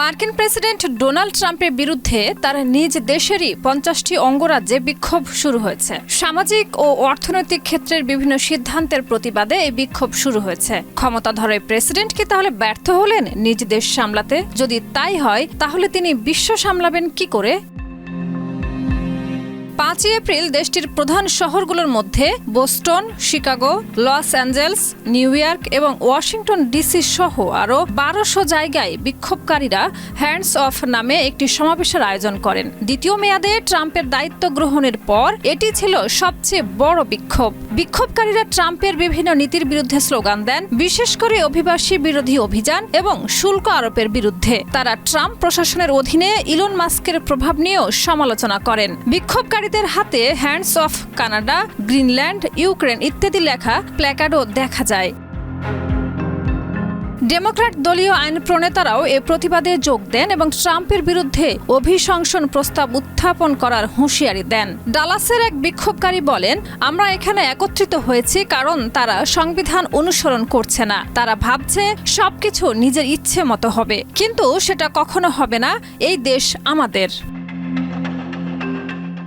মার্কিন president Donald ট্রাম্পের বিরুদ্ধে তার নিজ দেশেরই 50টি অঙ্গরাজ্যে বিক্ষোভ শুরু হয়েছে। সামাজিক ও অর্থনৈতিক ক্ষেত্রের বিভিন্ন সিদ্ধান্তের প্রতিবাদে এই বিক্ষোভ শুরু হয়েছে। ক্ষমতাধর প্রেসিডেন্ট কি তাহলে ব্যর্থ হলেন নিজ দেশ সামলাতে? যদি তাই হয় তাহলে তিনি বিশ্ব সামলাবেন কি করে? 5 এপ্রিল দেশটির প্রধান শহরগুলোর মধ্যে Boston, Chicago, Los Angeles, New York এবং ওয়াশিংটন ডিসি সহ আরও 1200 জায়গায় বিক্ষোভকারীরা হ্যান্ডস অফ নামে একটি সমাবেশের আয়োজন করেন। দ্বিতীয় মেয়াদে ট্রাম্পের দায়িত্ব গ্রহণের পর এটি ছিল সবচেয়ে বড় বিক্ষোভ। বিক্ষোভকারীরা ট্রাম্পের বিভিন্ন নীতির বিরুদ্ধে স্লোগান দেন, বিশেষ করে অভিবাসী বিরোধী অভিযান এবং শুল্ক আরোপের বিরুদ্ধে। তারা ট্রাম্প প্রশাসনের অধীনে ইলন মাস্কের প্রভাব নিয়েও সমালোচনা করেন। বিক্ষোভকারীদের হাতে hands of Canada, Greenland, Ukraine ইত্যাদি লেখা প্ল্যাকার্ডও দেখা যায়। ডেমোক্র্যাট দলীয় আইন প্রণেতারাও এ প্রতিবাদে যোগ দেন এবং ট্রাম্পের বিরুদ্ধে অভিশংসন প্রস্তাব উত্থাপন করার হুঁশিয়ারি দেন। ডালাসের এক বিক্ষোভকারী বলেন, আমরা এখানে একত্রিত হয়েছি কারণ তারা সংবিধান অনুসরণ করছে না। তারা ভাবছে সবকিছু নিজের ইচ্ছে মতো হবে, কিন্তু সেটা কখনো হবে না। এই দেশ আমাদের।